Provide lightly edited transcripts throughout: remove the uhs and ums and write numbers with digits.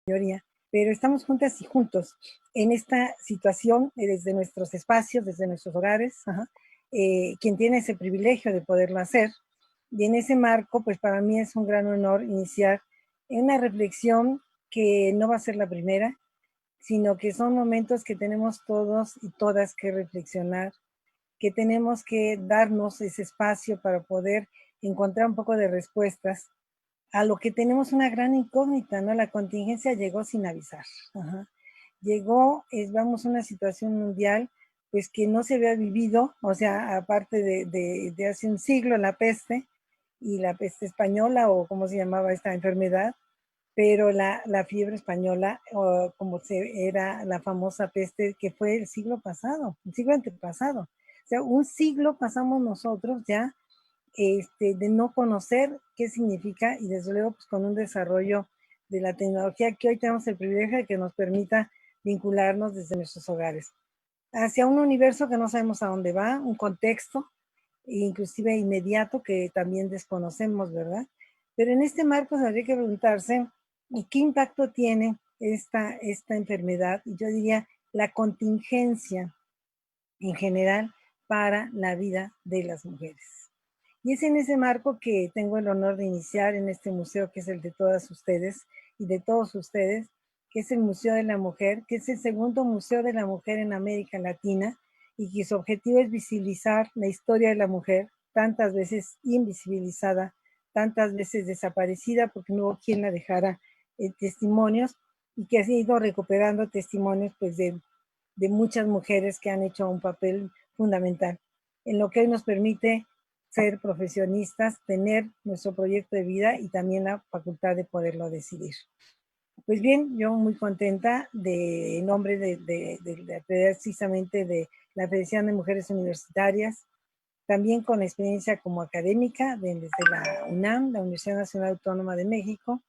mayoría, pero estamos juntas y juntos en esta situación desde nuestros espacios, desde nuestros hogares, quien tiene ese privilegio de poderlo hacer. Y en ese marco, pues para mí es un gran honor iniciar una reflexión que no va a ser la primera, sino que son momentos que tenemos todos y todas que reflexionar, que tenemos que darnos ese espacio para poder encontrar un poco de respuestas a lo que tenemos una gran incógnita, ¿no? La contingencia llegó sin avisar. Ajá. Llegó, vamos, a una situación mundial, pues que no se había vivido, o sea, aparte de hace un siglo, la peste y la peste española, o como se llamaba esta enfermedad, pero la fiebre española, o como era la famosa peste que fue el siglo pasado, el siglo antepasado. O sea, un siglo pasamos nosotros ya de no conocer qué significa y desde luego pues con un desarrollo de la tecnología que hoy tenemos el privilegio de que nos permita vincularnos desde nuestros hogares hacia un universo que no sabemos a dónde va, un contexto inclusive inmediato que también desconocemos, ¿verdad? Pero en este marco habría que preguntarse qué impacto tiene esta enfermedad y yo diría la contingencia en general para la vida de las mujeres. Y es en ese marco que tengo el honor de iniciar en este museo que es el de todas ustedes y de todos ustedes, que es el Museo de la Mujer, que es el segundo museo de la mujer en América Latina y que su objetivo es visibilizar la historia de la mujer, tantas veces invisibilizada, tantas veces desaparecida porque no hubo quien la dejara testimonios y que ha ido recuperando testimonios pues de muchas mujeres que han hecho un papel fundamental en lo que hoy nos permite ser profesionistas, tener nuestro proyecto de vida y también la facultad de poderlo decidir. Pues bien, yo muy contenta en nombre precisamente de la Federación de Mujeres Universitarias, también con experiencia como académica desde la UNAM, la Universidad Nacional Autónoma de México,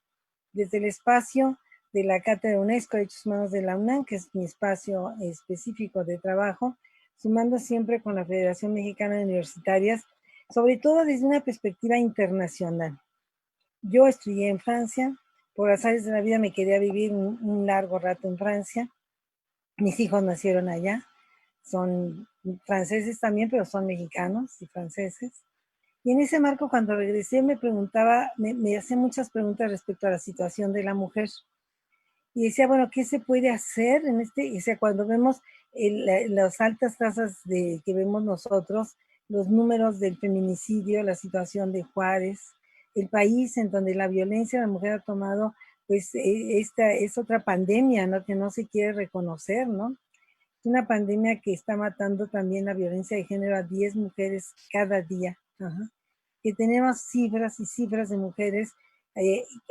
desde el espacio de la Cátedra UNESCO de Derechos Humanos de la UNAM, que es mi espacio específico de trabajo, sumando siempre con la Federación Mexicana de Universitarias, sobre todo desde una perspectiva internacional. Yo estudié en Francia, por azares de la vida me quería vivir un largo rato en Francia, mis hijos nacieron allá, son franceses también, pero son mexicanos y franceses. Y en ese marco, cuando regresé, me preguntaba, me hacía muchas preguntas respecto a la situación de la mujer. Y decía, bueno, ¿qué se puede hacer en o sea, cuando vemos las altas tasas que vemos nosotros, los números del feminicidio, la situación de Juárez, el país en donde la violencia de la mujer ha tomado, pues esta es otra pandemia, ¿no? Que no se quiere reconocer, ¿no? Es una pandemia que está matando también la violencia de género a 10 mujeres cada día. Ajá. Que tenemos cifras y cifras de mujeres,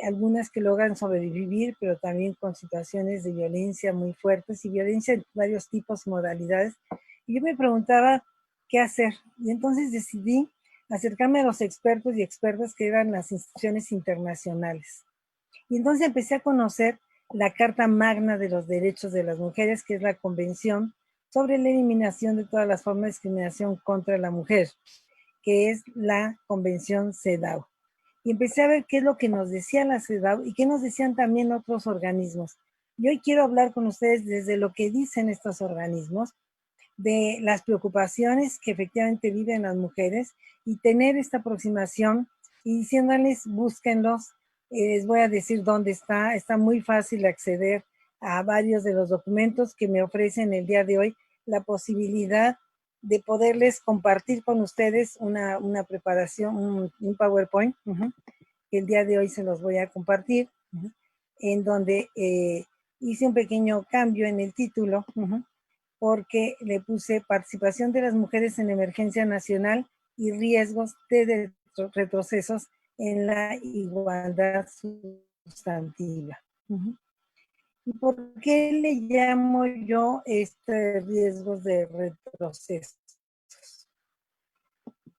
algunas que logran sobrevivir, pero también con situaciones de violencia muy fuertes y violencia en varios tipos y modalidades. Y yo me preguntaba qué hacer. Y entonces decidí acercarme a los expertos y expertas que eran las instituciones internacionales. Y entonces empecé a conocer la Carta Magna de los Derechos de las Mujeres, que es la Convención sobre la eliminación de todas las formas de discriminación contra la mujer, que es la Convención CEDAW. Y empecé a ver qué es lo que nos decía la CEDAW y qué nos decían también otros organismos. Y hoy quiero hablar con ustedes desde lo que dicen estos organismos, de las preocupaciones que efectivamente viven las mujeres y tener esta aproximación y diciéndoles, búsquenlos, les voy a decir dónde está muy fácil acceder a varios de los documentos que me ofrecen el día de hoy la posibilidad de poderles compartir con ustedes una preparación, un PowerPoint, que el día de hoy se los voy a compartir, en donde hice un pequeño cambio en el título, porque le puse participación de las mujeres en emergencia nacional y riesgos de retrocesos en la igualdad sustantiva. ¿Y por qué le llamo yo riesgos de retrocesos?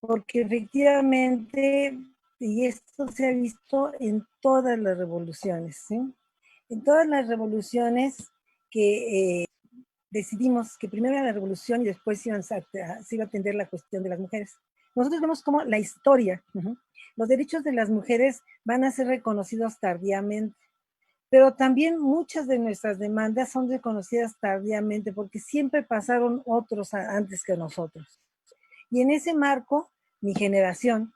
Porque efectivamente, y esto se ha visto en todas las revoluciones, ¿sí? En todas las revoluciones que decidimos que primero era la revolución y después se iba a atender la cuestión de las mujeres. Nosotros vemos como la historia, los derechos de las mujeres van a ser reconocidos tardíamente. pero también muchas de nuestras demandas son reconocidas tardíamente porque siempre pasaron otros antes que nosotros. Y en ese marco, mi generación,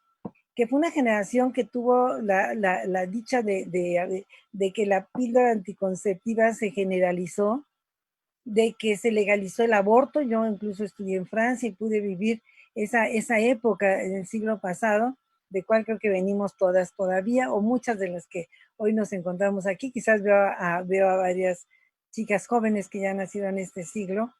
que fue una generación que tuvo la dicha de que la píldora anticonceptiva se generalizó, de que se legalizó el aborto. Yo incluso estudié en Francia y pude vivir esa época en el siglo pasado, de cual creo que venimos todas todavía, o muchas de las que hoy nos encontramos aquí. Quizás veo a varias chicas jóvenes que ya han nacido en este siglo,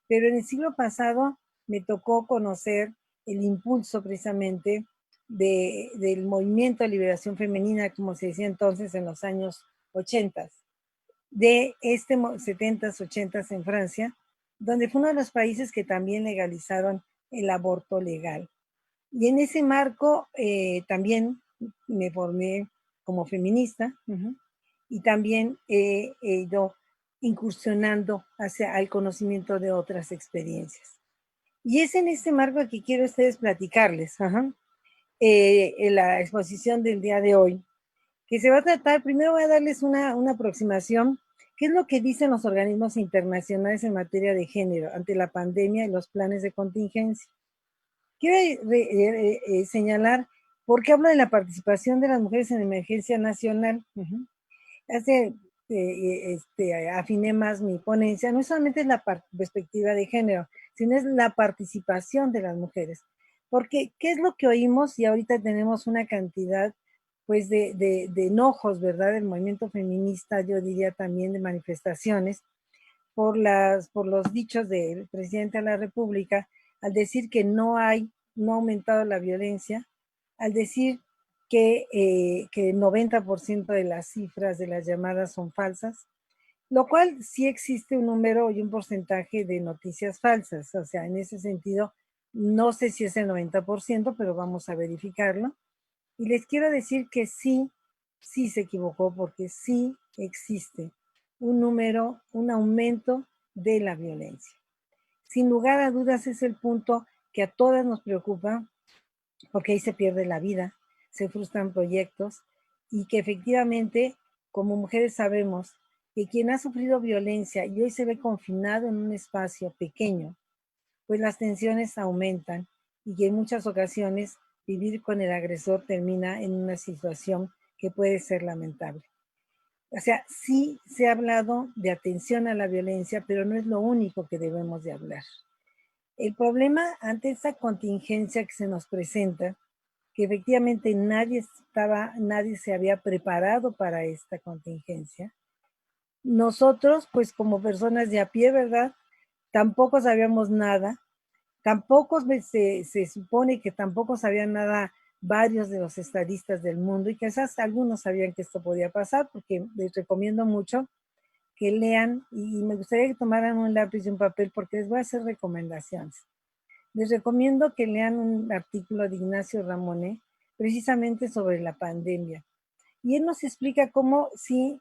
pero en el siglo pasado me tocó conocer el impulso precisamente del movimiento de liberación femenina, como se decía entonces en los años 80, de 70s, 80s en Francia, donde fue uno de los países que también legalizaron el aborto legal. Y en ese marco también me formé como feminista, y también he ido incursionando hacia el conocimiento de otras experiencias. Y es en este marco que quiero a ustedes platicarles, en la exposición del día de hoy, que se va a tratar. Primero voy a darles una aproximación, qué es lo que dicen los organismos internacionales en materia de género ante la pandemia y los planes de contingencia. Quiero señalar por qué hablo de la participación de las mujeres en emergencia nacional. Hace, afiné más mi ponencia, no solamente es la perspectiva de género, sino es la participación de las mujeres. Porque, ¿qué es lo que oímos? Y ahorita tenemos una cantidad, pues, de enojos, ¿verdad? Del movimiento feminista, yo diría también de manifestaciones, por los dichos del presidente de la República, al decir que no ha aumentado la violencia, al decir que el 90% de las cifras de las llamadas son falsas, lo cual sí existe un número y un porcentaje de noticias falsas. O sea, en ese sentido, no sé si es el 90%, pero vamos a verificarlo. Y les quiero decir que sí, sí se equivocó, porque sí existe un número, un aumento de la violencia. Sin lugar a dudas es el punto que a todas nos preocupa, porque ahí se pierde la vida, se frustran proyectos, y que efectivamente como mujeres sabemos que quien ha sufrido violencia y hoy se ve confinado en un espacio pequeño, pues las tensiones aumentan, y que en muchas ocasiones vivir con el agresor termina en una situación que puede ser lamentable. O sea, sí se ha hablado de atención a la violencia, pero no es lo único que debemos de hablar. El problema ante esta contingencia que se nos presenta, que efectivamente nadie se había preparado para esta contingencia. Nosotros, pues como personas de a pie, ¿verdad? Tampoco sabíamos nada. Tampoco se supone que tampoco sabían nada varios de los estadistas del mundo, y quizás algunos sabían que esto podía pasar, porque les recomiendo mucho que lean, y me gustaría que tomaran un lápiz y un papel porque les voy a hacer recomendaciones. Les recomiendo que lean un artículo de Ignacio Ramonet precisamente sobre la pandemia. Y él nos explica cómo si,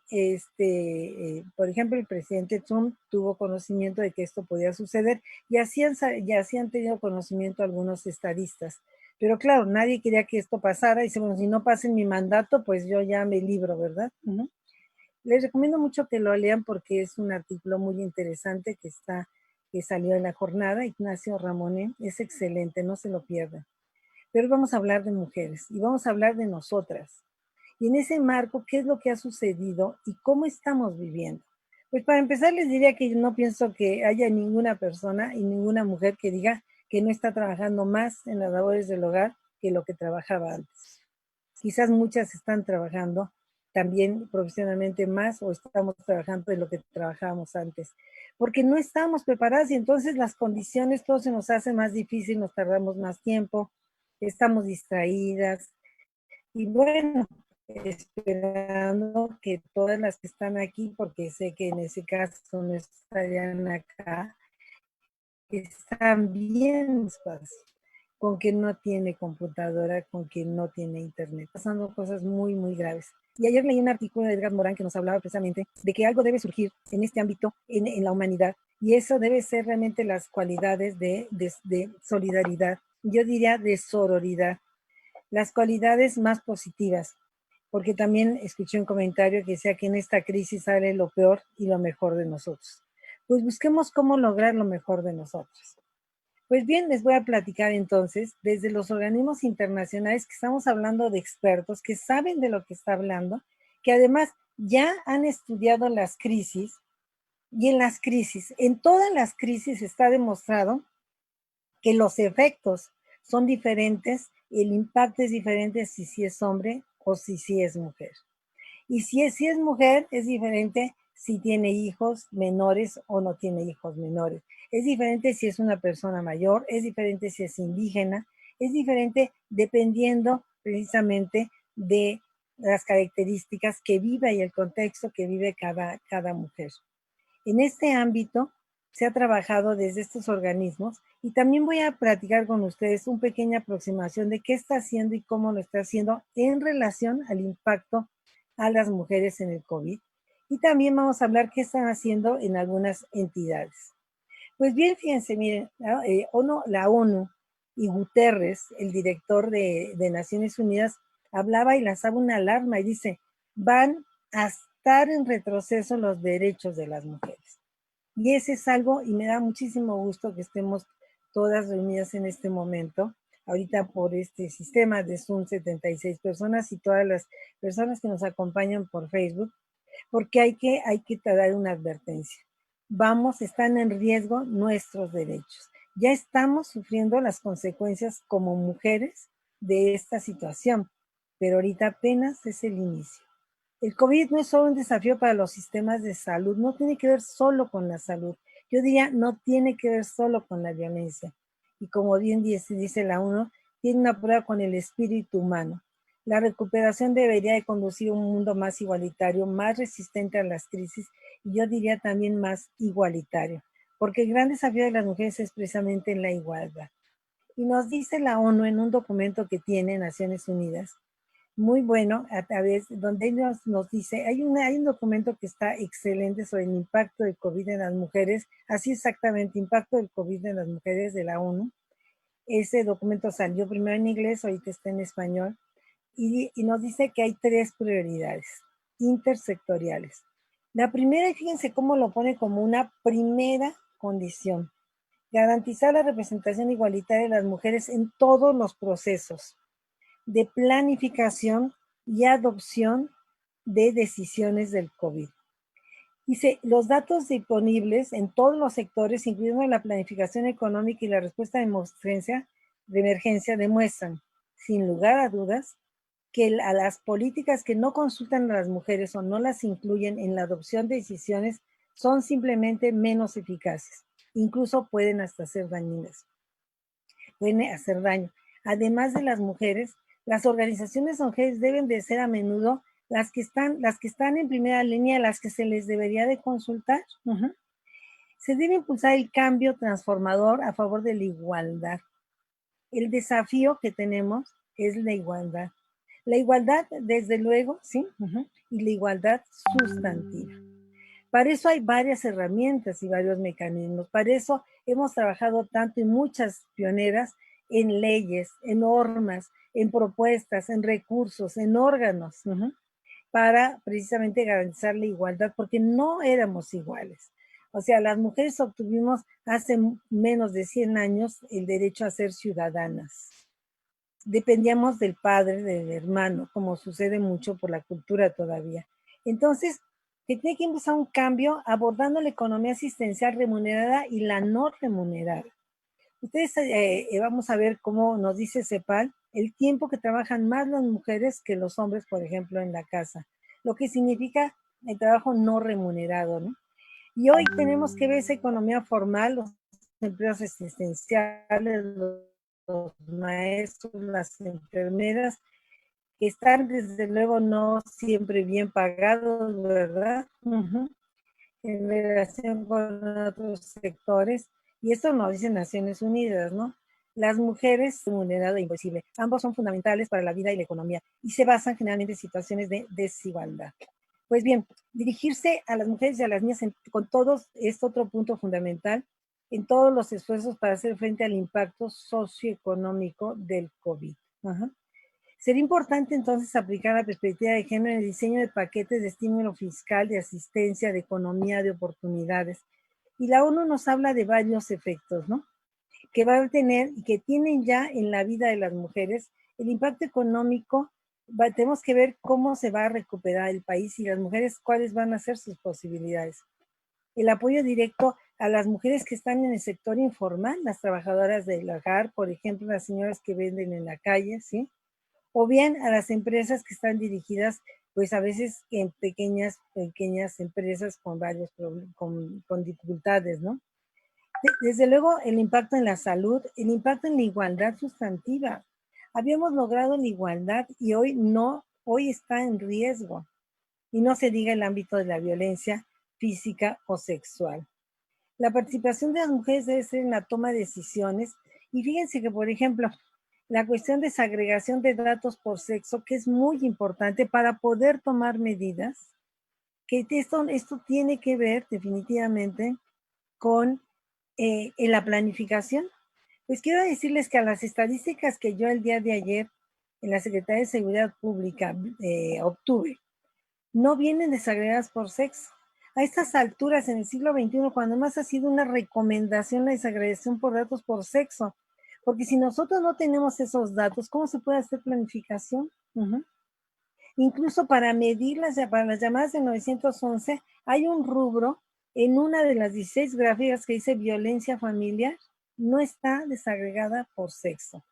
por ejemplo, el presidente Trump tuvo conocimiento de que esto podía suceder, y así han tenido conocimiento algunos estadistas. Pero claro, nadie quería que esto pasara, y dice, bueno, si no pasa en mi mandato, pues yo ya me libro, ¿verdad? Les recomiendo mucho que lo lean porque es un artículo muy interesante que salió en la jornada. Ignacio Ramonet es excelente, no se lo pierdan. Pero vamos a hablar de mujeres y vamos a hablar de nosotras. Y en ese marco, ¿qué es lo que ha sucedido y cómo estamos viviendo? Pues para empezar les diría que yo no pienso que haya ninguna persona y ninguna mujer que diga que no está trabajando más en las labores del hogar que lo que trabajaba antes. Quizás muchas están trabajando también profesionalmente más, o estamos trabajando de lo que trabajábamos antes, porque no estamos preparadas, y entonces las condiciones, todo se nos hace más difícil, nos tardamos más tiempo, estamos distraídas, y bueno, esperando que todas las que están aquí, porque sé que en ese caso no estarían acá, están bien despacio, con quien no tiene computadora, con quien no tiene internet, pasando cosas muy, muy graves. Y ayer leí un artículo de Edgar Morán que nos hablaba precisamente de que algo debe surgir en este ámbito, en la humanidad, y eso debe ser realmente las cualidades de solidaridad, yo diría de sororidad, las cualidades más positivas, porque también escuché un comentario que decía que en esta crisis sale lo peor y lo mejor de nosotros. Pues busquemos cómo lograr lo mejor de nosotros. Pues bien, les voy a platicar entonces desde los organismos internacionales que estamos hablando de expertos que saben de lo que está hablando, que además ya han estudiado las crisis y en todas las crisis está demostrado que los efectos son diferentes, el impacto es diferente si es hombre o si es mujer. Y si es mujer, es diferente si tiene hijos menores o no tiene hijos menores. Es diferente si es una persona mayor, es diferente si es indígena, es diferente dependiendo precisamente de las características que vive y el contexto que vive cada mujer. En este ámbito se ha trabajado desde estos organismos y también voy a platicar con ustedes una pequeña aproximación de qué está haciendo y cómo lo está haciendo en relación al impacto a las mujeres en el COVID. Y también vamos a hablar qué están haciendo en algunas entidades. Pues bien, fíjense, miren, la ONU y Guterres, el director de Naciones Unidas, hablaba y lanzaba una alarma y dice, van a estar en retroceso los derechos de las mujeres. Y ese es algo, y me da muchísimo gusto que estemos todas reunidas en este momento, ahorita por este sistema de Zoom 76 personas y todas las personas que nos acompañan por Facebook, porque hay que dar una advertencia. Están en riesgo nuestros derechos. Ya estamos sufriendo las consecuencias como mujeres de esta situación, pero ahorita apenas es el inicio. El COVID no es solo un desafío para los sistemas de salud, no tiene que ver solo con la salud. Yo diría, no tiene que ver solo con la violencia. Y como bien dice la ONU, tiene una prueba con el espíritu humano. La recuperación debería de conducir a un mundo más igualitario, más resistente a las crisis y yo diría también más igualitario, porque el gran desafío de las mujeres es precisamente la igualdad. Y nos dice la ONU en un documento que tiene Naciones Unidas, muy bueno, a través donde nos dice, hay un documento que está excelente sobre el impacto del COVID en las mujeres, así exactamente, impacto del COVID en las mujeres de la ONU. Ese documento salió primero en inglés, ahorita está en español, y nos dice que hay tres prioridades intersectoriales. La primera, y fíjense cómo lo pone como una primera condición, garantizar la representación igualitaria de las mujeres en todos los procesos de planificación y adopción de decisiones del COVID. Dice, los datos disponibles en todos los sectores, incluyendo la planificación económica y la respuesta de emergencia, demuestran, sin lugar a dudas, que a las políticas que no consultan a las mujeres o no las incluyen en la adopción de decisiones son simplemente menos eficaces. Incluso pueden hasta hacer dañinas. Pueden hacer daño. Además de las mujeres, las organizaciones de mujeres deben de ser a menudo las que están en primera línea, las que se les debería de consultar. Se debe impulsar el cambio transformador a favor de la igualdad. El desafío que tenemos es la igualdad. La igualdad, desde luego, ¿sí? Y la igualdad sustantiva. Para eso hay varias herramientas y varios mecanismos. Para eso hemos trabajado tanto y muchas pioneras en leyes, en normas, en propuestas, en recursos, en órganos, para precisamente garantizar la igualdad, porque no éramos iguales. O sea, las mujeres obtuvimos hace menos de 100 años el derecho a ser ciudadanas. Dependíamos del padre, del hermano, como sucede mucho por la cultura todavía. Entonces, que tiene que empezar un cambio abordando la economía asistencial remunerada y la no remunerada. Ustedes vamos a ver cómo nos dice CEPAL el tiempo que trabajan más las mujeres que los hombres, por ejemplo, en la casa, lo que significa el trabajo no remunerado, ¿no? Y hoy tenemos que ver esa economía formal, los empleos asistenciales, los maestros, las enfermeras, que están desde luego no siempre bien pagados, ¿verdad? En relación con otros sectores, y esto nos dice Naciones Unidas, ¿no? Las mujeres remuneradas e imposible, ambos son fundamentales para la vida y la economía, y se basan generalmente en situaciones de desigualdad. Pues bien, dirigirse a las mujeres y a las niñas con todos es otro punto fundamental en todos los esfuerzos para hacer frente al impacto socioeconómico del COVID. Sería importante entonces aplicar la perspectiva de género en el diseño de paquetes de estímulo fiscal, de asistencia, de economía, de oportunidades. Y la ONU nos habla de varios efectos, ¿no? Que va a tener y que tienen ya en la vida de las mujeres. El impacto económico, tenemos que ver cómo se va a recuperar el país y las mujeres, cuáles van a ser sus posibilidades. El apoyo directo a las mujeres que están en el sector informal, las trabajadoras del hogar, por ejemplo, las señoras que venden en la calle, ¿sí? O bien a las empresas que están dirigidas, pues a veces en pequeñas empresas con varios con dificultades, ¿no? Desde luego, el impacto en la salud, el impacto en la igualdad sustantiva. Habíamos logrado la igualdad y hoy no, hoy está en riesgo. Y no se diga el ámbito de la violencia física o sexual. La participación de las mujeres debe ser en la toma de decisiones. Y fíjense que, por ejemplo, la cuestión de segregación de datos por sexo, que es muy importante para poder tomar medidas, que esto tiene que ver definitivamente con en la planificación. Pues quiero decirles que a las estadísticas que yo el día de ayer en la Secretaría de Seguridad Pública obtuve, no vienen desagregadas por sexo. A estas alturas, en el siglo XXI, cuando más ha sido una recomendación la desagregación por datos por sexo, porque si nosotros no tenemos esos datos, ¿cómo se puede hacer planificación? Incluso para medirlas, para las llamadas de 911, hay un rubro en una de las 16 gráficas que dice violencia familiar, no está desagregada por sexo.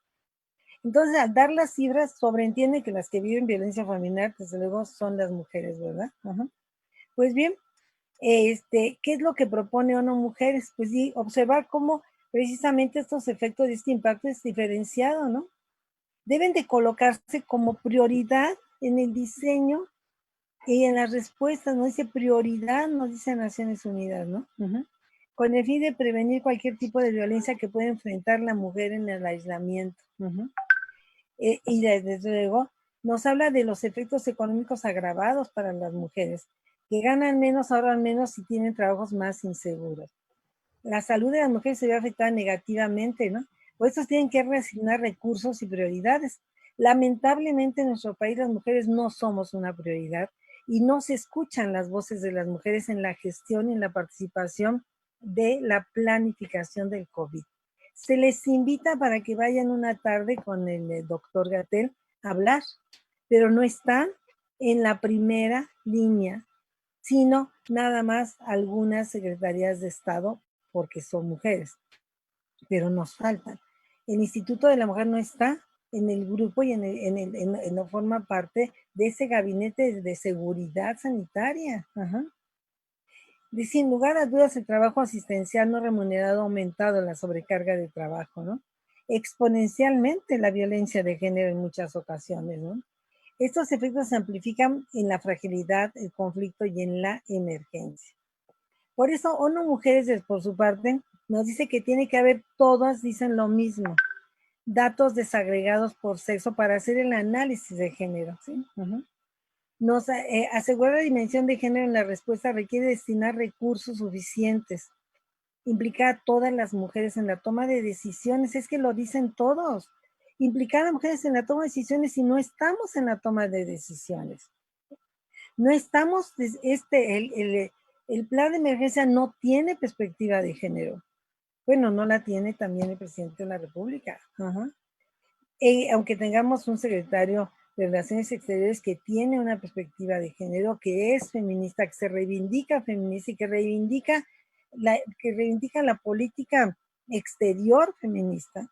Entonces, al dar las cifras, sobreentiende que las que viven violencia familiar, desde luego, son las mujeres, ¿verdad? Pues bien, ¿qué es lo que propone ONU Mujeres? Pues sí, observar cómo precisamente estos efectos de este impacto es diferenciado, ¿no? Deben de colocarse como prioridad en el diseño y en las respuestas, no dice prioridad, no dice Naciones Unidas, ¿no? Con el fin de prevenir cualquier tipo de violencia que pueda enfrentar la mujer en el aislamiento. Y desde luego nos habla de los efectos económicos agravados para las mujeres, que ganan menos, ahorran menos y tienen trabajos más inseguros. La salud de las mujeres se ve afectada negativamente, ¿no? Por eso tienen que reasignar recursos y prioridades. Lamentablemente en nuestro país las mujeres no somos una prioridad y no se escuchan las voces de las mujeres en la gestión y en la participación de la planificación del COVID. Se les invita para que vayan una tarde con el doctor Gatell a hablar, pero no están en la primera línea, sino nada más algunas secretarías de Estado porque son mujeres, pero nos faltan. El Instituto de la Mujer no está en el grupo y no forma parte de ese gabinete de seguridad sanitaria. Sin lugar a dudas, el trabajo asistencial no remunerado ha aumentado la sobrecarga de trabajo, ¿no? Exponencialmente la violencia de género en muchas ocasiones, ¿no? Estos efectos se amplifican en la fragilidad, el conflicto y en la emergencia. Por eso, ONU Mujeres, por su parte, nos dice que tiene que haber, todas dicen lo mismo, datos desagregados por sexo para hacer el análisis de género, ¿sí? Nos asegura la dimensión de género en la respuesta requiere destinar recursos suficientes, implicar a todas las mujeres en la toma de decisiones, es que lo dicen todos, implicar a las mujeres en la toma de decisiones y no estamos en la toma de decisiones. No estamos, el plan de emergencia no tiene perspectiva de género. Bueno, no la tiene también el presidente de la República. Aunque tengamos un secretario de Relaciones Exteriores que tiene una perspectiva de género, que es feminista, que se reivindica feminista y que reivindica la política exterior feminista,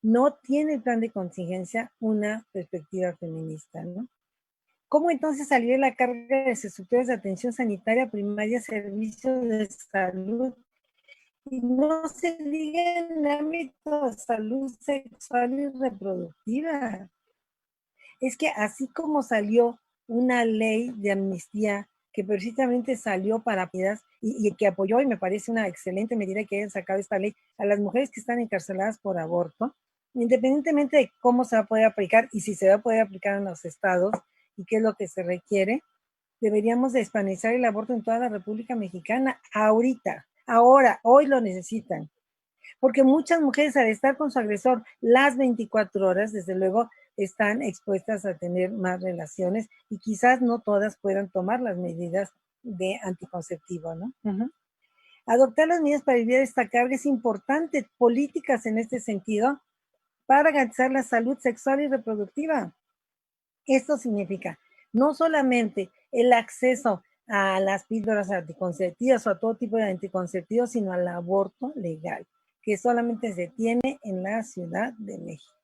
no tiene el plan de contingencia una perspectiva feminista, ¿no? ¿Cómo entonces aliviar la carga de estructuras de atención sanitaria primaria, servicios de salud? Y no se diga en el ámbito de salud sexual y reproductiva. Es que así como salió una ley de amnistía que precisamente salió para y que apoyó, y me parece una excelente medida que hayan sacado esta ley a las mujeres que están encarceladas por aborto, independientemente de cómo se va a poder aplicar y si se va a poder aplicar en los estados y qué es lo que se requiere, deberíamos de despenalizar el aborto en toda la República Mexicana ahorita, ahora, hoy lo necesitan. Porque muchas mujeres al estar con su agresor las 24 horas, desde luego, están expuestas a tener más relaciones y quizás no todas puedan tomar las medidas de anticonceptivo, ¿no? Adoptar las medidas para aliviar esta carga es importante, políticas en este sentido, para garantizar la salud sexual y reproductiva. Esto significa no solamente el acceso a las píldoras anticonceptivas o a todo tipo de anticonceptivos, sino al aborto legal, que solamente se tiene en la Ciudad de México.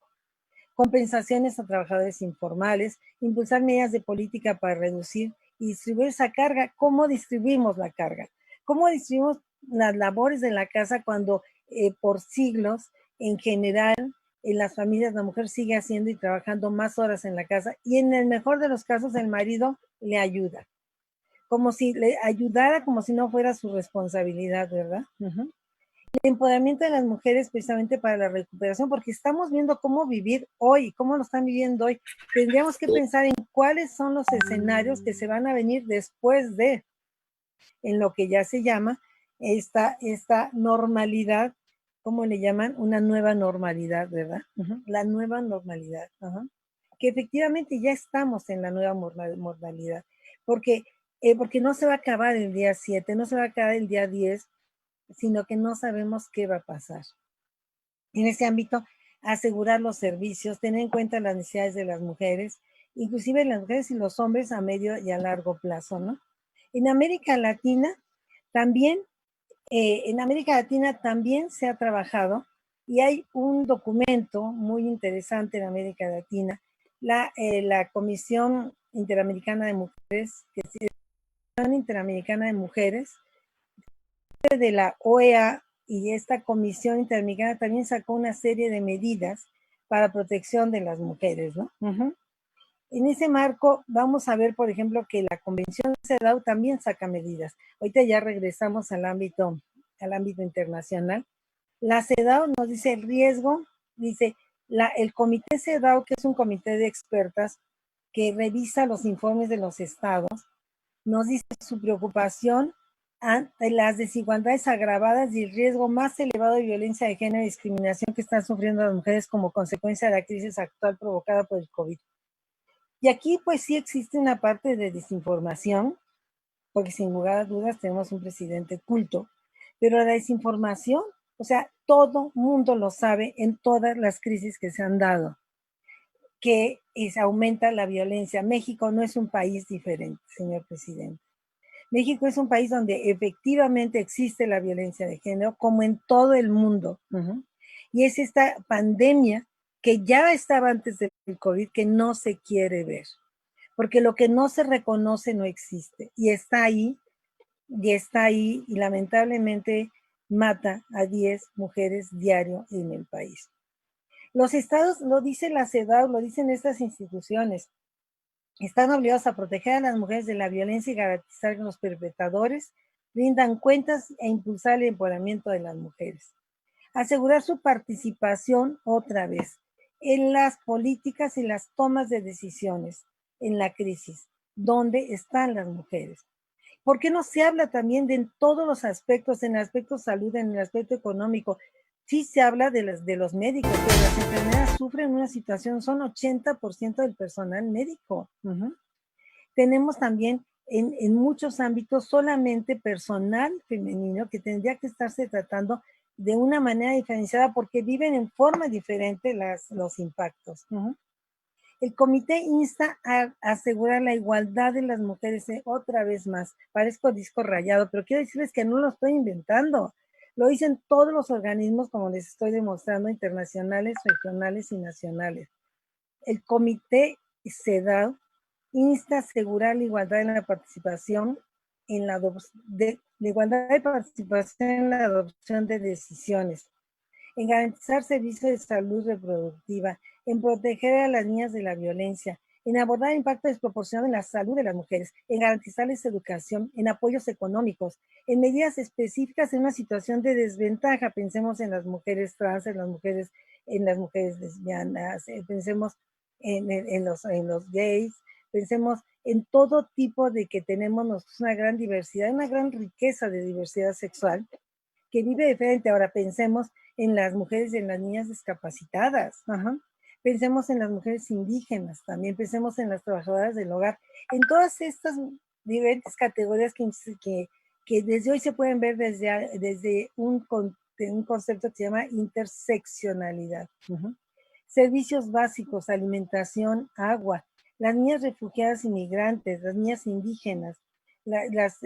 Compensaciones a trabajadores informales, impulsar medidas de política para reducir y distribuir esa carga. ¿Cómo distribuimos la carga? ¿Cómo distribuimos las labores de la casa cuando por siglos, en general, en las familias la mujer sigue haciendo y trabajando más horas en la casa y en el mejor de los casos el marido le ayuda? Como si le ayudara, como si no fuera su responsabilidad, ¿verdad? El empoderamiento de las mujeres precisamente para la recuperación, porque estamos viendo cómo vivir hoy, cómo lo están viviendo hoy. Tendríamos que pensar en cuáles son los escenarios que se van a venir después de, en lo que ya se llama esta normalidad, ¿cómo le llaman? Una nueva normalidad, ¿verdad? La nueva normalidad. Que efectivamente ya estamos en la nueva normalidad, porque no se va a acabar el día 7, no se va a acabar el día 10, sino que no sabemos qué va a pasar. En ese ámbito, asegurar los servicios, tener en cuenta las necesidades de las mujeres, inclusive las mujeres y los hombres a medio y a largo plazo, ¿no? En América Latina también, se ha trabajado y hay un documento muy interesante en América Latina, la Comisión Interamericana de Mujeres, que es la Comisión Interamericana de Mujeres, de la OEA, y esta Comisión Interamericana también sacó una serie de medidas para protección de las mujeres, ¿no? En ese marco vamos a ver, por ejemplo, que la Convención CEDAW también saca medidas. Ahorita ya regresamos al ámbito internacional. La CEDAW nos dice el riesgo, dice el comité CEDAW, que es un comité de expertas que revisa los informes de los estados, nos dice su preocupación ante las desigualdades agravadas y el riesgo más elevado de violencia de género y discriminación que están sufriendo las mujeres como consecuencia de la crisis actual provocada por el COVID. Y aquí pues sí existe una parte de desinformación, porque sin lugar a dudas tenemos un presidente culto, pero la desinformación, o sea, todo mundo lo sabe en todas las crisis que se han dado, que aumenta la violencia. México no es un país diferente, señor presidente. México es un país donde efectivamente existe la violencia de género, como en todo el mundo. Y es esta pandemia que ya estaba antes del COVID, que no se quiere ver. Porque lo que no se reconoce no existe. Y está ahí, y lamentablemente mata a 10 mujeres diario en el país. Los estados, lo dice la CEDAW, lo dicen estas instituciones, están obligados a proteger a las mujeres de la violencia y garantizar que los perpetradores rindan cuentas e impulsar el empoderamiento de las mujeres. Asegurar su participación otra vez en las políticas y las tomas de decisiones en la crisis, donde están las mujeres. ¿Por qué no se habla también de en todos los aspectos, en el aspecto salud, en el aspecto económico? Sí se habla de los médicos, pero las enfermeras sufren una situación, son 80% del personal médico. Tenemos también en muchos ámbitos solamente personal femenino que tendría que estarse tratando de una manera diferenciada porque viven en forma diferente los impactos. El comité insta a asegurar la igualdad de las mujeres, otra vez más. Parezco disco rayado, pero quiero decirles que no lo estoy inventando. Lo dicen todos los organismos, como les estoy demostrando, internacionales, regionales y nacionales. El comité CEDAW insta a asegurar la igualdad en la participación en la adopción de decisiones, en garantizar servicios de salud reproductiva, en proteger a las niñas de la violencia, en abordar el impacto desproporcionado en la salud de las mujeres, en garantizarles educación, en apoyos económicos, en medidas específicas en una situación de desventaja. Pensemos en las mujeres trans, en las mujeres lesbianas, pensemos en los gays, pensemos en todo tipo de que tenemos una gran diversidad, una gran riqueza de diversidad sexual que vive diferente. Ahora pensemos en las mujeres y en las niñas discapacitadas. Pensemos en las mujeres indígenas, también pensemos en las trabajadoras del hogar, en todas estas diferentes categorías que desde hoy se pueden ver desde un concepto que se llama interseccionalidad. Servicios básicos, alimentación, agua, las niñas refugiadas inmigrantes, las niñas indígenas, las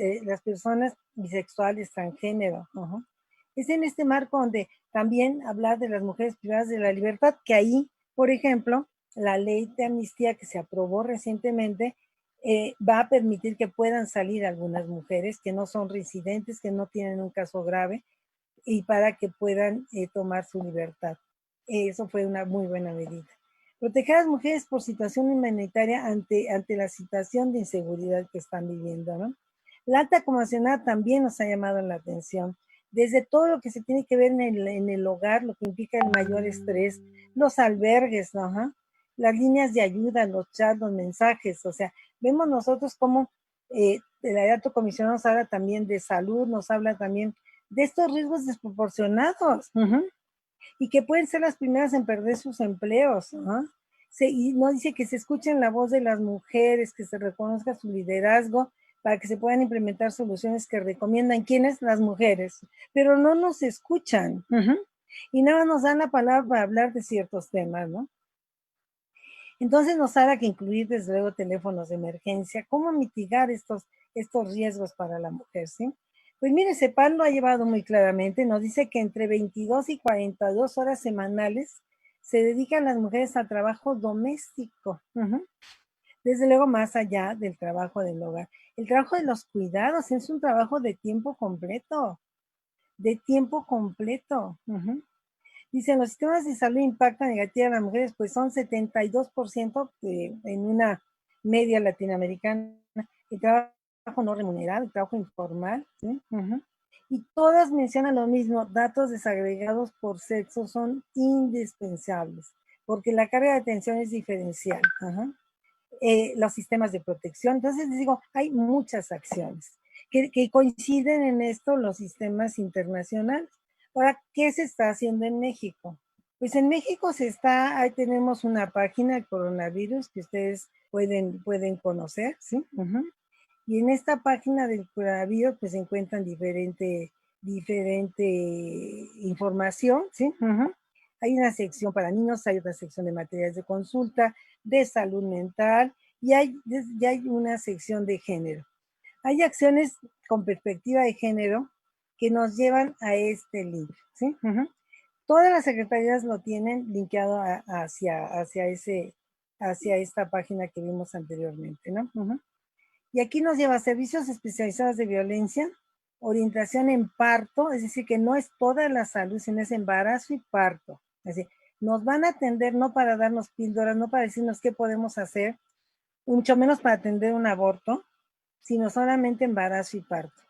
personas bisexuales, transgénero. Es en este marco donde también hablar de las mujeres privadas de la libertad, que ahí, por ejemplo, la ley de amnistía que se aprobó recientemente va a permitir que puedan salir algunas mujeres que no son residentes, que no tienen un caso grave, y para que puedan tomar su libertad. Eso fue una muy buena medida. Proteger a las mujeres por situación humanitaria ante la situación de inseguridad que están viviendo, ¿no? La alta comisionada también nos ha llamado la atención, desde todo lo que se tiene que ver en el hogar, lo que implica el mayor estrés, los albergues, ¿no? Las líneas de ayuda, los chats, los mensajes, o sea, vemos nosotros cómo el alto comisionado nos habla también de salud, nos habla también de estos riesgos desproporcionados y que pueden ser las primeras en perder sus empleos. Y no dice que se escuchen la voz de las mujeres, que se reconozca su liderazgo para que se puedan implementar soluciones que recomiendan. ¿Quiénes? Las mujeres. Pero no nos escuchan. Y nada más nos dan la palabra para hablar de ciertos temas, ¿no? Entonces nos hará que incluir desde luego teléfonos de emergencia, cómo mitigar estos riesgos para la mujer, ¿sí? Pues mire, CEPAL lo ha llevado muy claramente, nos dice que entre 22 y 42 horas semanales se dedican las mujeres al trabajo doméstico, desde luego más allá del trabajo del hogar. El trabajo de los cuidados es un trabajo de tiempo completo, de tiempo completo. Dicen, los sistemas de salud impactan negativamente a las mujeres, pues son 72% en una media latinoamericana. El trabajo no remunerado, el trabajo informal, ¿sí? Y todas mencionan lo mismo, datos desagregados por sexo son indispensables, porque la carga de atención es diferencial. Los sistemas de protección, entonces les digo, hay muchas acciones que coinciden en esto los sistemas internacionales. Ahora, ¿qué se está haciendo en México? Pues en México ahí tenemos una página, el coronavirus, que ustedes pueden conocer, ¿sí? Y en esta página del coronavirus, pues se encuentran diferente información, ¿sí? Hay una sección para niños, hay otra sección de materiales de consulta, de salud mental, y hay una sección de género. Hay acciones con perspectiva de género que nos llevan a este link, ¿sí? Todas las secretarías lo tienen linkeado hacia esta página que vimos anteriormente, ¿no? Y aquí nos lleva a servicios especializados de violencia, orientación en parto, es decir, que no es toda la salud, sino es embarazo y parto. Es decir, nos van a atender no para darnos píldoras, no para decirnos qué podemos hacer, mucho menos para atender un aborto, sino solamente embarazo y parto.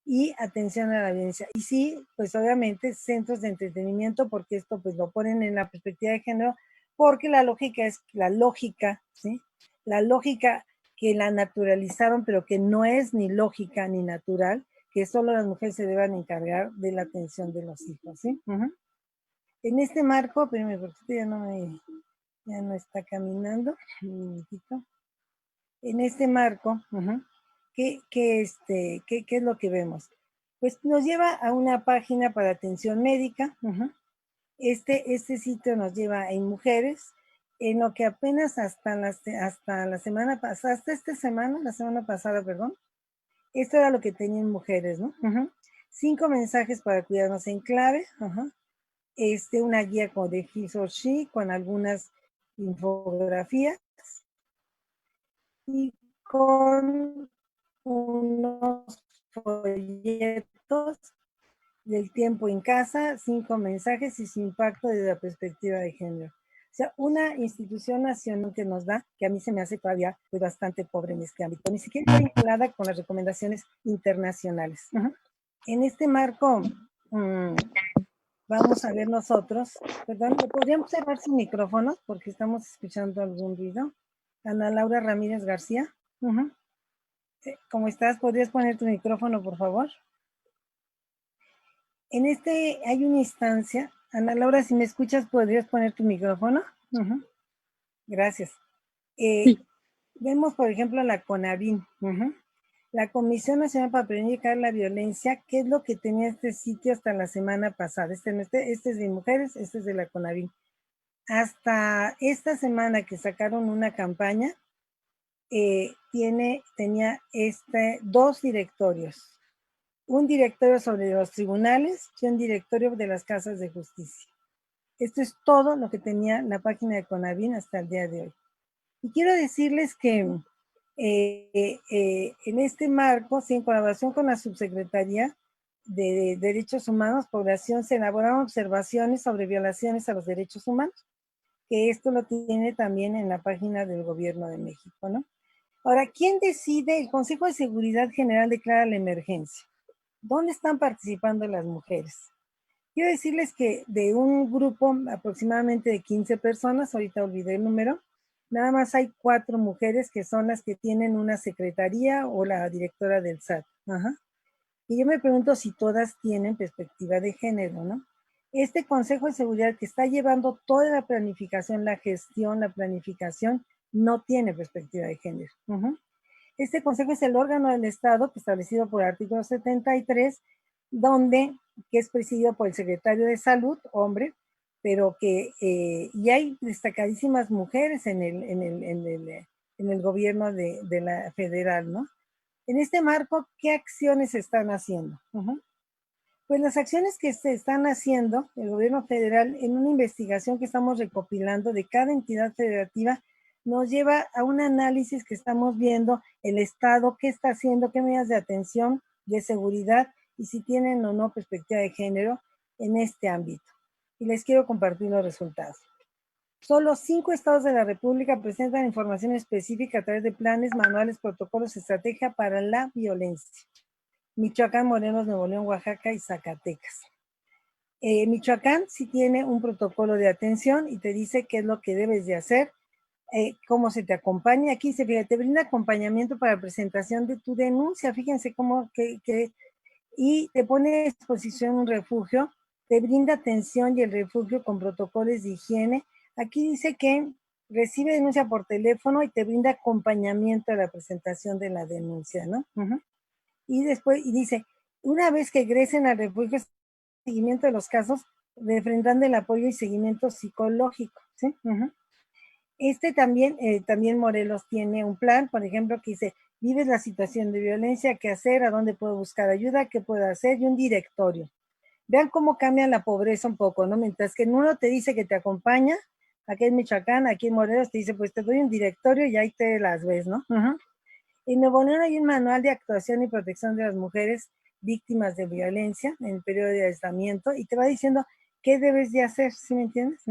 Y atención a la violencia. Y sí, pues obviamente centros de entretenimiento, porque esto pues lo ponen en la perspectiva de género, porque la lógica es la lógica, ¿sí? La lógica que la naturalizaron, pero que no es ni lógica ni natural, que solo las mujeres se deban encargar de la atención de los hijos, ¿sí? En este marco, espérame, porque ya no está caminando, un minutito. En este marco, ¿qué es lo que vemos? Pues nos lleva a una página para atención médica. Este sitio nos lleva en mujeres, en lo que apenas hasta la semana pasada, la semana pasada, perdón, esto era lo que tenían mujeres, ¿no? 5 mensajes para cuidarnos en clave, una guía como de He or She con algunas infografías y con unos folletos del tiempo en casa, 5 mensajes y su impacto desde la perspectiva de género. O sea, una institución nacional que nos da, que a mí se me hace todavía pues, bastante pobre en este ámbito, ni siquiera está vinculada con las recomendaciones internacionales. En este marco, vamos a ver nosotros, perdón, ¿podríamos cerrar su micrófono? Porque estamos escuchando algún ruido. Ana Laura Ramírez García. ¿Cómo estás? ¿Podrías poner tu micrófono, por favor? Hay una instancia. Ana Laura, si me escuchas, ¿podrías poner tu micrófono? Ujú, gracias. Eh, Sí. Vemos, por ejemplo, la CONAVIN, la Comisión Nacional para Prevenir y Erradicar la Violencia, ¿qué es lo que tenía este sitio hasta la semana pasada? Este es de mujeres, este es de la CONAVIN. Hasta esta semana que sacaron una campaña, tenía dos directorios. Un directorio sobre los tribunales y un directorio de las casas de justicia. Esto es todo lo que tenía la página de CONAVIN hasta el día de hoy. Y quiero decirles que en este marco, sí, en colaboración con la Subsecretaría de Derechos Humanos, Población, se elaboraron observaciones sobre violaciones a los derechos humanos, que esto lo tiene también en la página del Gobierno de México, ¿no? Ahora, ¿quién decide? El Consejo de Seguridad General declara la emergencia. ¿Dónde están participando las mujeres? Quiero decirles que de un grupo aproximadamente de 15 personas, ahorita olvidé el número, nada más hay 4 mujeres que son las que tienen una secretaría o la directora del SAT. Ajá. Y yo me pregunto si todas tienen perspectiva de género, ¿no? Este Consejo de Seguridad que está llevando toda la planificación, la gestión, la planificación, no tiene perspectiva de género. Este consejo es el órgano del Estado establecido por el artículo 73, que es presidido por el secretario de Salud, hombre, pero y hay destacadísimas mujeres en el gobierno de la federal, ¿no? En este marco, ¿qué acciones se están haciendo? Pues las acciones que se están haciendo, el gobierno federal, en una investigación que estamos recopilando de cada entidad federativa, nos lleva a un análisis que estamos viendo el Estado, qué está haciendo, qué medidas de atención, de seguridad y si tienen o no perspectiva de género en este ámbito. Y les quiero compartir los resultados. Solo 5 estados de la República presentan información específica a través de planes, manuales, protocolos, estrategia para la violencia. Michoacán, Morelos, Nuevo León, Oaxaca y Zacatecas. Michoacán sí tiene un protocolo de atención y te dice qué es lo que debes de hacer, cómo se te acompaña. Aquí te brinda acompañamiento para presentación de tu denuncia. Fíjense cómo y te pone a disposición un refugio, te brinda atención y el refugio con protocolos de higiene. Aquí dice que recibe denuncia por teléfono y te brinda acompañamiento a la presentación de la denuncia, ¿no? Y después, y dice, una vez que egresen al refugio, seguimiento de los casos, enfrentando el apoyo y seguimiento psicológico, ¿sí? También Morelos tiene un plan, por ejemplo, que dice, vives la situación de violencia, qué hacer, a dónde puedo buscar ayuda, qué puedo hacer, y un directorio. Vean cómo cambia la pobreza un poco, ¿no? Mientras que en uno te dice que te acompaña, aquí en Michoacán, aquí en Morelos te dice, pues te doy un directorio y ahí te las ves, ¿no? En Nuevo León hay un manual de actuación y protección de las mujeres víctimas de violencia en el periodo de aislamiento y te va diciendo qué debes de hacer, ¿sí me entiendes?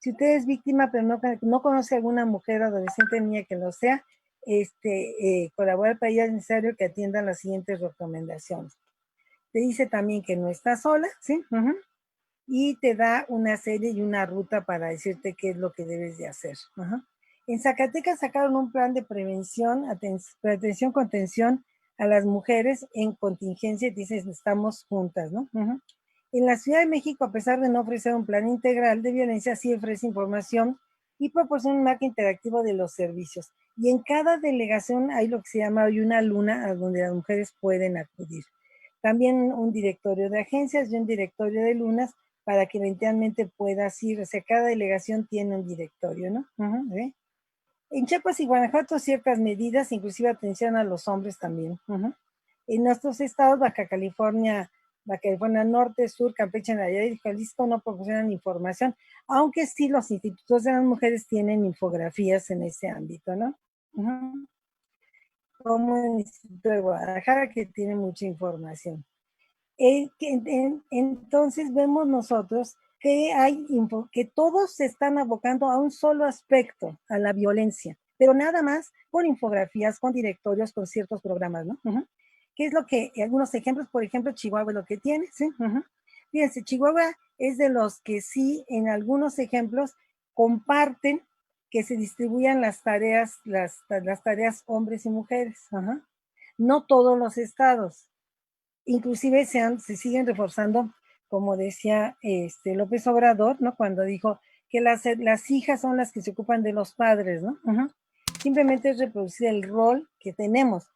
Si usted es víctima pero no conoce a alguna mujer, adolescente, niña que lo sea, colaborar para ella es necesario que atiendan las siguientes recomendaciones. Te dice también que no está sola, ¿sí? Y te da una serie y una ruta para decirte qué es lo que debes de hacer. En Zacatecas sacaron un plan de prevención, atención, contención a las mujeres en contingencia y dicen, estamos juntas, ¿no? En la Ciudad de México, a pesar de no ofrecer un plan integral de violencia, sí ofrece información y proporciona un mapa interactivo de los servicios. Y en cada delegación hay lo que se llama hoy una luna a donde las mujeres pueden acudir. También un directorio de agencias y un directorio de lunas para que eventualmente puedas ir. O sea, cada delegación tiene un directorio, ¿no? En Chiapas y Guanajuato ciertas medidas, inclusive atención a los hombres también. En nuestros estados, Baja California Norte, Sur, Campeche, Nayarit y Jalisco no proporcionan información, aunque sí los institutos de las mujeres tienen infografías en ese ámbito, ¿no? Como el Instituto de Guadalajara, que tiene mucha información. Entonces vemos nosotros que todos se están abocando a un solo aspecto, a la violencia, pero nada más con infografías, con directorios, con ciertos programas, ¿no? ¿Qué es lo que, algunos ejemplos, por ejemplo, Chihuahua es lo que tiene, ¿sí? Fíjense, Chihuahua es de los que sí, en algunos ejemplos, comparten que se distribuyan las tareas hombres y mujeres. No todos los estados. Inclusive se siguen reforzando, como decía López Obrador, ¿no? Cuando dijo que las hijas son las que se ocupan de los padres, ¿no? Simplemente es reproducir el rol que tenemos.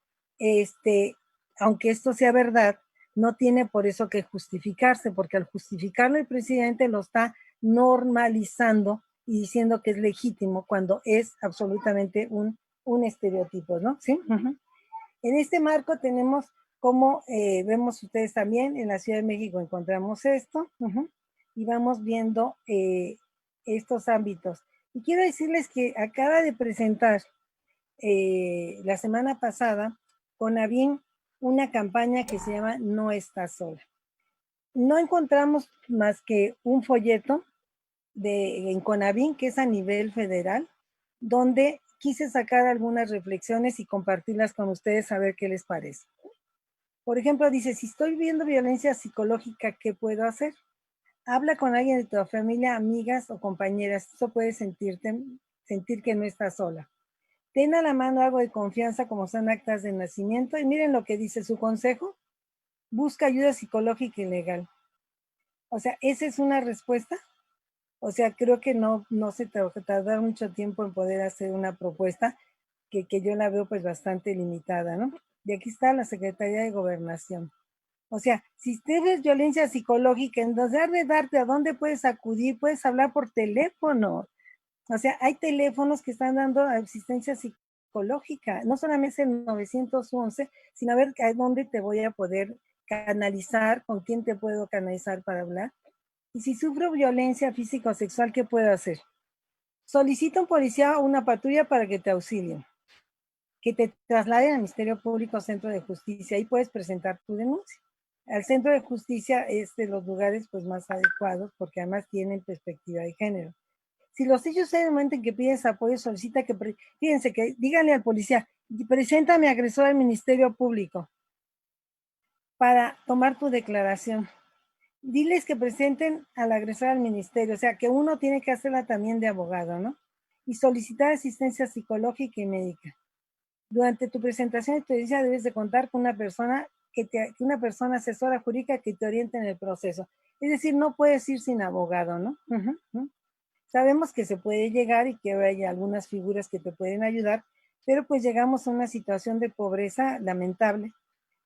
Aunque esto sea verdad, no tiene por eso que justificarse, porque al justificarlo el presidente lo está normalizando y diciendo que es legítimo cuando es absolutamente un estereotipo, ¿no? ¿Sí? En este marco tenemos, como vemos ustedes también, en la Ciudad de México encontramos esto, y vamos viendo estos ámbitos. Y quiero decirles que acaba de presentar la semana pasada CONAVIM una campaña que se llama No Estás Sola. No encontramos más que un folleto en CONAVIM, que es a nivel federal, donde quise sacar algunas reflexiones y compartirlas con ustedes a ver qué les parece. Por ejemplo, dice, si estoy viendo violencia psicológica, ¿qué puedo hacer? Habla con alguien de tu familia, amigas o compañeras. Eso puede sentir que no estás sola. Ten a la mano algo de confianza como son actas de nacimiento y miren lo que dice su consejo. Busca ayuda psicológica y legal. O sea, esa es una respuesta. O sea, creo que no se tarda mucho tiempo en poder hacer una propuesta que yo la veo pues bastante limitada, ¿no? Y aquí está la Secretaría de Gobernación. O sea, si tienes violencia psicológica, en lugar de darte a dónde puedes acudir, puedes hablar por teléfono. O sea, hay teléfonos que están dando asistencia psicológica, no solamente el 911, sino a ver a dónde te voy a poder canalizar, con quién te puedo canalizar para hablar. Y si sufro violencia física o sexual, ¿qué puedo hacer? Solicita un policía o una patrulla para que te auxilien, que te trasladen al Ministerio Público o Centro de Justicia. Ahí puedes presentar tu denuncia. El Centro de Justicia es de los lugares pues, más adecuados porque además tienen perspectiva de género. Si los hechos se momento en que pides apoyo, solicita que, fíjense que díganle al policía, presenta a mi agresor al Ministerio Público para tomar tu declaración. Diles que presenten al agresor al ministerio, o sea, que uno tiene que hacerla también de abogado, ¿no? Y solicitar asistencia psicológica y médica. Durante tu presentación de tu denuncia debes de contar con una persona una persona asesora jurídica que te oriente en el proceso. Es decir, no puedes ir sin abogado, ¿no? Sabemos que se puede llegar y que hay algunas figuras que te pueden ayudar, pero pues llegamos a una situación de pobreza lamentable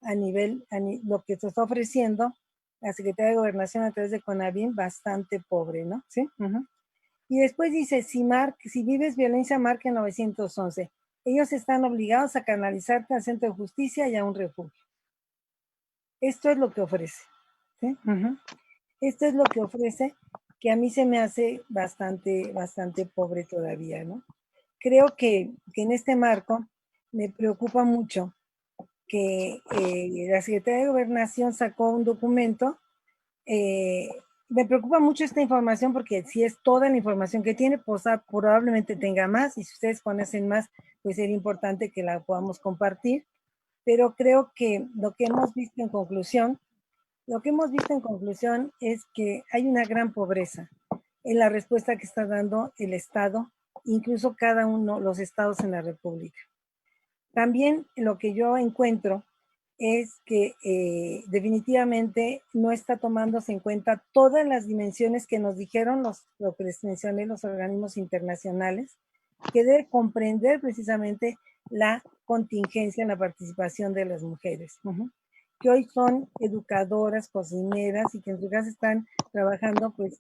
a nivel, lo que se está ofreciendo la Secretaría de Gobernación a través de CONAVIM, bastante pobre, ¿no? ¿Sí? Y después dice, si vives violencia, marca 911. Ellos están obligados a canalizarte al centro de justicia y a un refugio. Esto es lo que ofrece. ¿Sí? Esto es lo que ofrece, que a mí se me hace bastante pobre todavía, ¿no? Creo que en este marco me preocupa mucho que la Secretaría de Gobernación sacó un documento. Me preocupa mucho esta información porque si es toda la información que tiene, pues probablemente tenga más y si ustedes conocen más, pues sería importante que la podamos compartir. Pero creo que lo que hemos visto en conclusión es que hay una gran pobreza en la respuesta que está dando el Estado, incluso cada uno de los estados en la República. También lo que yo encuentro es que definitivamente no está tomándose en cuenta todas las dimensiones que nos dijeron lo que les mencioné, los organismos internacionales, que debe comprender precisamente la contingencia en la participación de las mujeres, que hoy son educadoras, cocineras y que en su casa están trabajando pues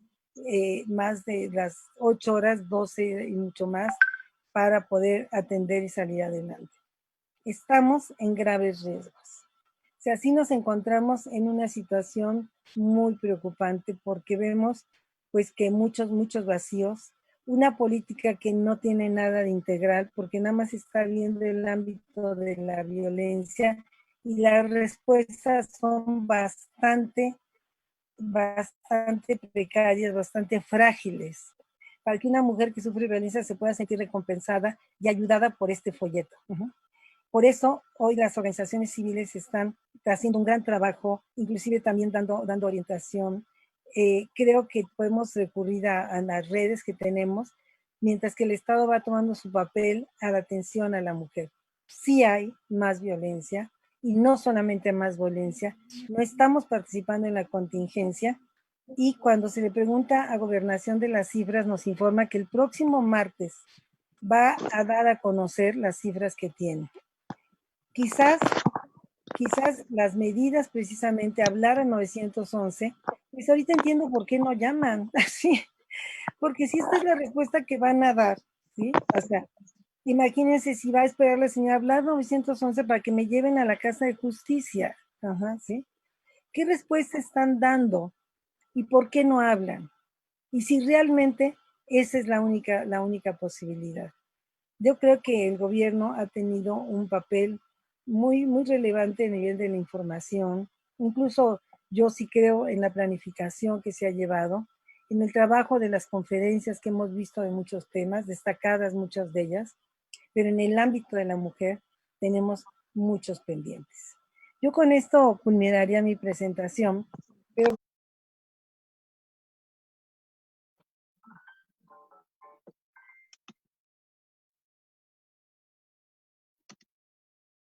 más de las 8 horas, 12 y mucho más para poder atender y salir adelante. Estamos en graves riesgos. O sea, sí nos encontramos en una situación muy preocupante porque vemos pues que muchos vacíos, una política que no tiene nada de integral porque nada más está viendo el ámbito de la violencia y las respuestas son bastante precarias, bastante frágiles, para que una mujer que sufre violencia se pueda sentir recompensada y ayudada por este folleto. Por eso, hoy las organizaciones civiles están haciendo un gran trabajo, inclusive también dando orientación. Creo que podemos recurrir a las redes que tenemos, mientras que el Estado va tomando su papel a la atención a la mujer. Sí hay más violencia, y no solamente más violencia, no estamos participando en la contingencia, y cuando se le pregunta a Gobernación de las cifras, nos informa que el próximo martes va a dar a conocer las cifras que tiene. Quizás las medidas precisamente hablar a 911, pues ahorita entiendo por qué no llaman, así, porque si esta es la respuesta que van a dar, ¿sí? O sea, imagínense si va a esperar la señora hablar 911 para que me lleven a la casa de justicia, ajá, ¿sí? ¿Qué respuesta están dando y por qué no hablan? Y si realmente esa es la única posibilidad. Yo creo que el gobierno ha tenido un papel muy relevante a nivel de la información. Incluso yo sí creo en la planificación que se ha llevado, en el trabajo de las conferencias que hemos visto de muchos temas, destacadas muchas de ellas, pero en el ámbito de la mujer tenemos muchos pendientes. Yo con esto culminaría mi presentación, pero